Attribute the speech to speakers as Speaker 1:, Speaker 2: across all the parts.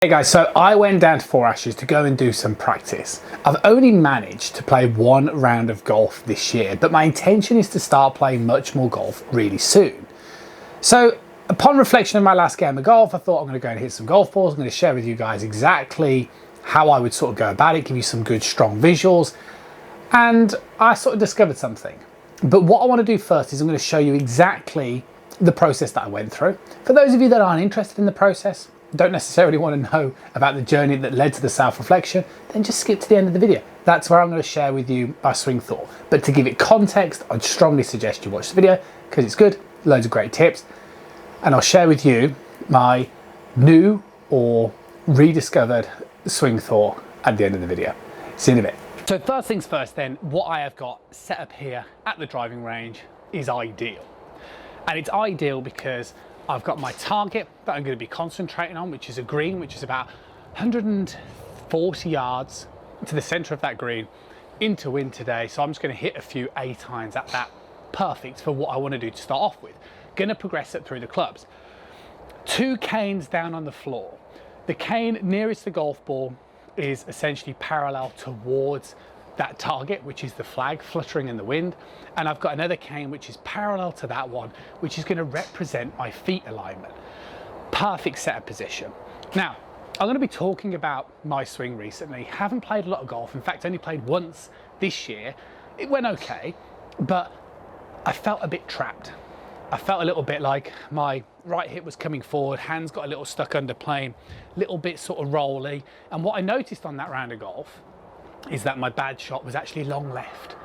Speaker 1: Hey guys, so I went down to Four Ashes to go and do some practice. I've only managed to play one round of golf this year, but my intention is to start playing much more golf really soon. So upon reflection of my last game of golf, I thought I'm going to go and hit some golf balls. I'm going to share with you guys exactly how I would sort of go about it, give you some good strong visuals, and I sort of discovered something. But what I want to do first is I'm going to show you exactly the process that I went through. For those of you that aren't interested in the process, don't necessarily want to know about the journey that led to the self-reflection, then just skip to the end of the video. That's where I'm going to share with you my swing thought. But to give it context, I'd strongly suggest you watch the video because it's good, loads of great tips. And I'll share with you my new or rediscovered swing thought at the end of the video. See you in a bit. So first things first then, what I have got set up here at the driving range is ideal. And it's ideal because I've got my target that I'm going to be concentrating on, which is a green, which is about 140 yards to the center of that green into wind today. So I'm just going to hit a few 8-irons at that. Perfect for what I want to do to start off with. Going to progress it through the clubs. 2 canes down on the floor. The cane nearest the golf ball is essentially parallel towards that target, which is the flag fluttering in the wind, and I've got another cane which is parallel to that one, which is going to represent my feet alignment. Perfect setup position. Now I'm going to be talking about my swing recently. Haven't played a lot of golf, in fact only played once this year. It went okay, but I felt a bit trapped. I felt a little bit like my right hip was coming forward, hands got a little stuck under plane, little bit sort of rolly, and what I noticed on that round of golf is that my bad shot was actually long left,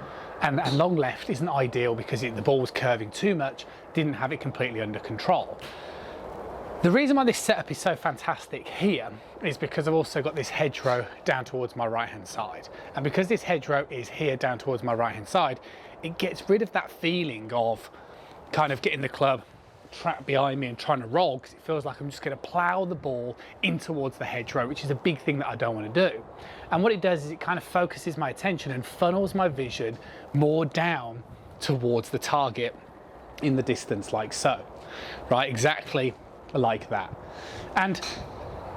Speaker 1: and long left isn't ideal because the ball was curving too much, didn't have it completely under control. The reason why this setup is so fantastic here is because I've also got this hedgerow down towards my right hand side, and because this hedgerow is here down towards my right hand side, it gets rid of that feeling of kind of getting the club trapped behind me and trying to roll, because it feels like I'm just going to plow the ball in towards the hedgerow, which is a big thing that I don't want to do. And what it does is it kind of focuses my attention and funnels my vision more down towards the target in the distance, like so, right? Exactly like that. And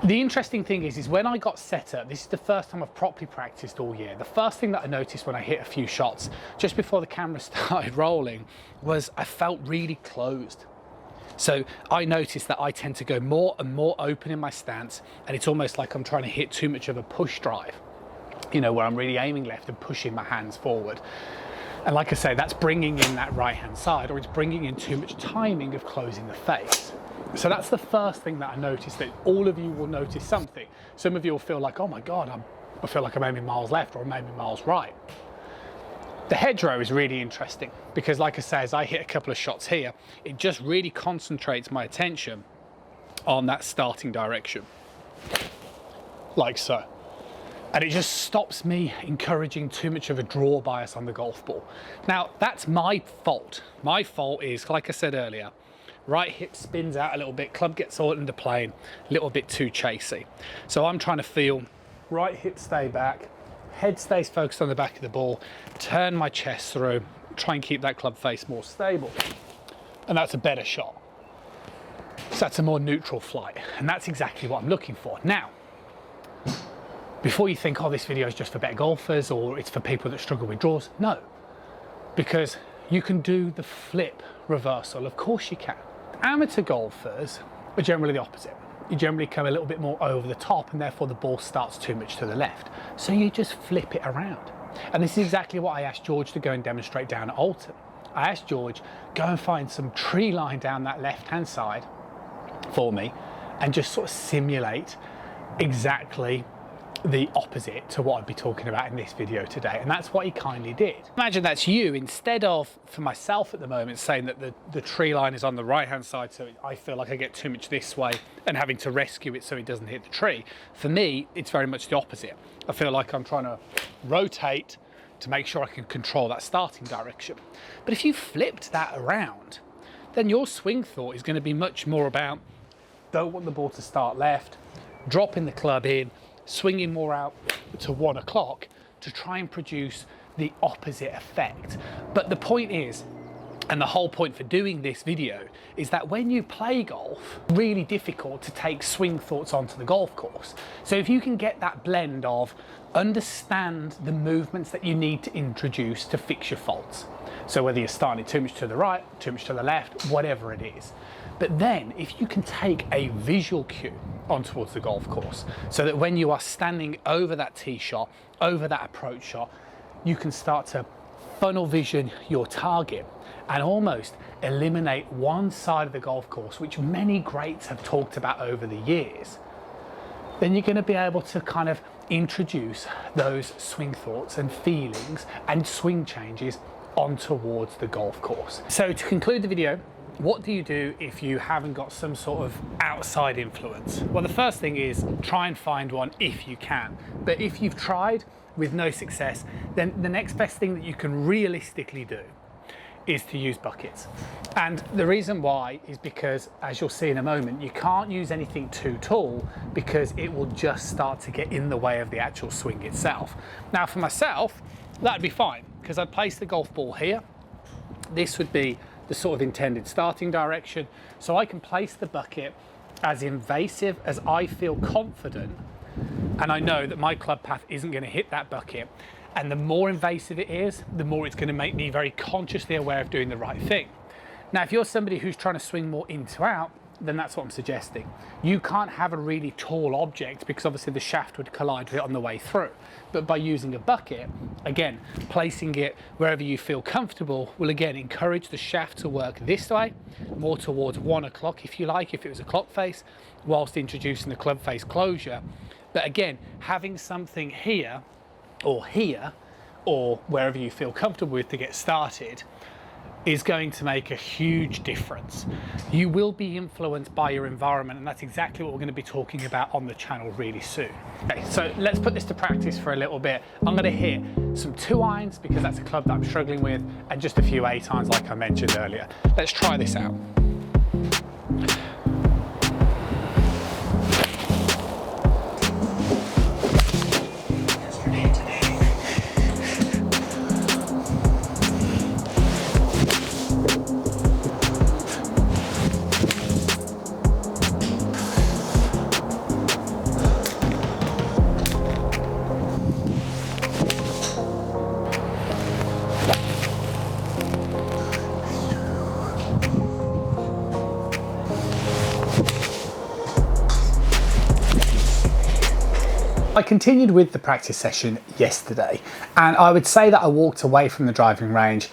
Speaker 1: the interesting thing is when I got set up, this is the first time I've properly practiced all year. The first thing that I noticed when I hit a few shots just before the camera started rolling was I felt really closed. So I noticed that I tend to go more and more open in my stance, and it's almost like I'm trying to hit too much of a push drive, you know, where I'm really aiming left and pushing my hands forward. And like I say, that's bringing in that right hand side, or it's bringing in too much timing of closing the face. So that's the first thing that I noticed, that all of you will notice something. Some of you will feel like, oh my God, I feel like I'm aiming miles left or I'm aiming miles right. The hedgerow is really interesting because, like I say, as I hit a couple of shots here, it just really concentrates my attention on that starting direction, like so. And it just stops me encouraging too much of a draw bias on the golf ball. Now, that's my fault. My fault is, like I said earlier, right hip spins out a little bit, club gets all into plane, a little bit too chasey. So I'm trying to feel right hip stay back, head stays focused on the back of the ball, turn my chest through, try and keep that club face more stable. And that's a better shot. So that's a more neutral flight. And that's exactly what I'm looking for. Now, before you think, oh, this video is just for better golfers or it's for people that struggle with draws, no. Because you can do the flip reversal, of course you can. Amateur golfers are generally the opposite. You generally come a little bit more over the top and therefore the ball starts too much to the left. So you just flip it around. And this is exactly what I asked George to go and demonstrate down at Alton. I asked George, go and find some tree line down that left-hand side for me and just sort of simulate exactly the opposite to what I'd be talking about in this video today, and that's what he kindly did. Imagine that's you, instead of, for myself at the moment, saying that the tree line is on the right hand side, so I feel like I get too much this way and having to rescue it so it doesn't hit the tree. For me, it's very much the opposite. I feel like I'm trying to rotate to make sure I can control that starting direction. But if you flipped that around, then your swing thought is going to be much more about, don't want the ball to start left, dropping the club in, swinging more out to 1 o'clock to try and produce the opposite effect. But the point is, And the whole point for doing this video is that when you play golf, it's really difficult to take swing thoughts onto the golf course. So if you can get that blend of understand the movements that you need to introduce to fix your faults. So whether you're starting too much to the right, too much to the left, whatever it is. But then if you can take a visual cue on towards the golf course, so that when you are standing over that tee shot, over that approach shot, you can start to funnel vision your target and almost eliminate one side of the golf course, which many greats have talked about over the years, then you're going to be able to kind of introduce those swing thoughts and feelings and swing changes on towards the golf course. So to conclude the video, what do you do if you haven't got some sort of outside influence? Well, the first thing is try and find one if you can. But if you've tried with no success, then the next best thing that you can realistically do is to use buckets. And the reason why is because, as you'll see in a moment, you can't use anything too tall because it will just start to get in the way of the actual swing itself. Now for myself, that'd be fine because I'd place the golf ball here. This would be the sort of intended starting direction. So I can place the bucket as invasive as I feel confident, and I know that my club path isn't going to hit that bucket. And the more invasive it is, the more it's going to make me very consciously aware of doing the right thing. Now, if you're somebody who's trying to swing more in to out, then that's what I'm suggesting. You can't have a really tall object because obviously the shaft would collide with it on the way through. But by using a bucket, again, placing it wherever you feel comfortable will again encourage the shaft to work this way, more towards 1 o'clock if you like, if it was a clock face, whilst introducing the club face closure. But again, having something here, or wherever you feel comfortable with to get started, is going to make a huge difference. You will be influenced by your environment, and that's exactly what we're going to be talking about on the channel really soon. Okay, so let's put this to practice for a little bit. I'm going to hit some 2 irons because that's a club that I'm struggling with, and just a few 8 irons like I mentioned earlier. Let's try this out. I continued with the practice session yesterday, and I would say that I walked away from the driving range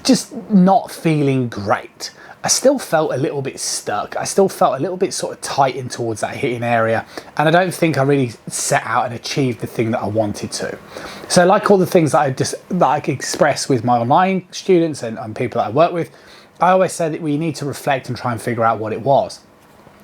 Speaker 1: just not feeling great. I still felt a little bit stuck. I still felt a little bit sort of tight in towards that hitting area, and I don't think I really set out and achieved the thing that I wanted to. So like all the things that I express with my online students and people that I work with, I always say that we need to reflect and try and figure out what it was.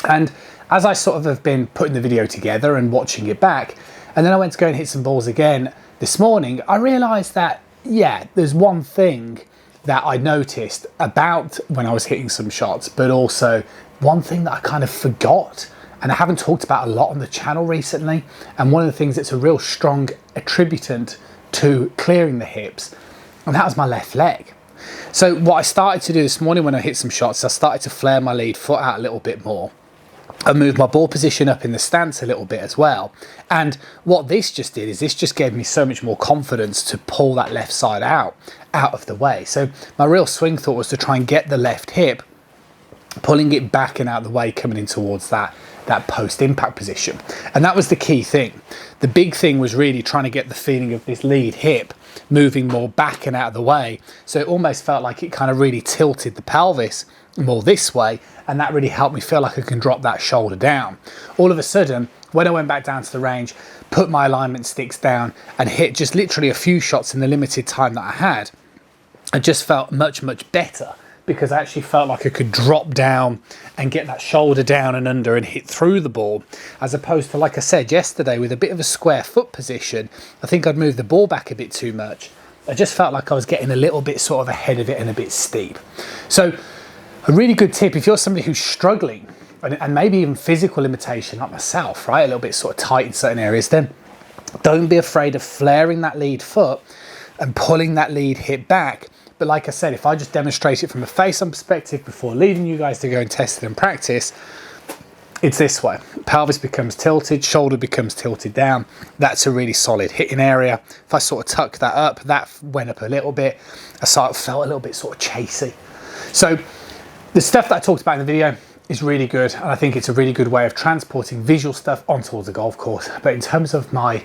Speaker 1: And as I sort of have been putting the video together and watching it back, and then I went to go and hit some balls again this morning, I realised that, yeah, there's one thing that I noticed about when I was hitting some shots, but also one thing that I kind of forgot and I haven't talked about a lot on the channel recently. And one of the things that's a real strong attributant to clearing the hips, and that was my left leg. So what I started to do this morning when I hit some shots, I started to flare my lead foot out a little bit more. I moved my ball position up in the stance a little bit as well. And what this just did is this just gave me so much more confidence to pull that left side out of the way. So my real swing thought was to try and get the left hip, pulling it back and out of the way, coming in towards that post-impact position. And that was the key thing. The big thing was really trying to get the feeling of this lead hip moving more back and out of the way. So it almost felt like it kind of really tilted the pelvis more this way, and that really helped me feel like I can drop that shoulder down. All of a sudden, when I went back down to the range, put my alignment sticks down and hit just literally a few shots in the limited time that I had, I just felt much, much better because I actually felt like I could drop down and get that shoulder down and under and hit through the ball, as opposed to, like I said yesterday, with a bit of a square foot position, I think I'd moved the ball back a bit too much. I just felt like I was getting a little bit sort of ahead of it and a bit steep. So a really good tip, if you're somebody who's struggling and maybe even physical limitation like myself, right, a little bit sort of tight in certain areas, then don't be afraid of flaring that lead foot and pulling that lead hip back, But like I said, if I just demonstrate it from a face-on perspective before leaving you guys to go and test it and practice, it's this way. Pelvis becomes tilted, shoulder becomes tilted down. That's a really solid hitting area. If I sort of tuck that up, that went up a little bit. I sort of felt a little bit sort of chasey. So the stuff that I talked about in the video is really good, and I think it's a really good way of transporting visual stuff onto the golf course. But in terms of my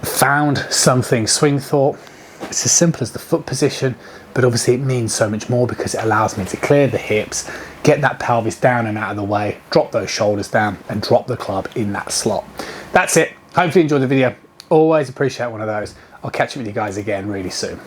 Speaker 1: found something swing thought, it's as simple as the foot position, but obviously it means so much more because it allows me to clear the hips, get that pelvis down and out of the way, drop those shoulders down and drop the club in that slot. That's it. Hopefully you enjoyed the video. Always appreciate one of those. I'll catch up with you guys again really soon.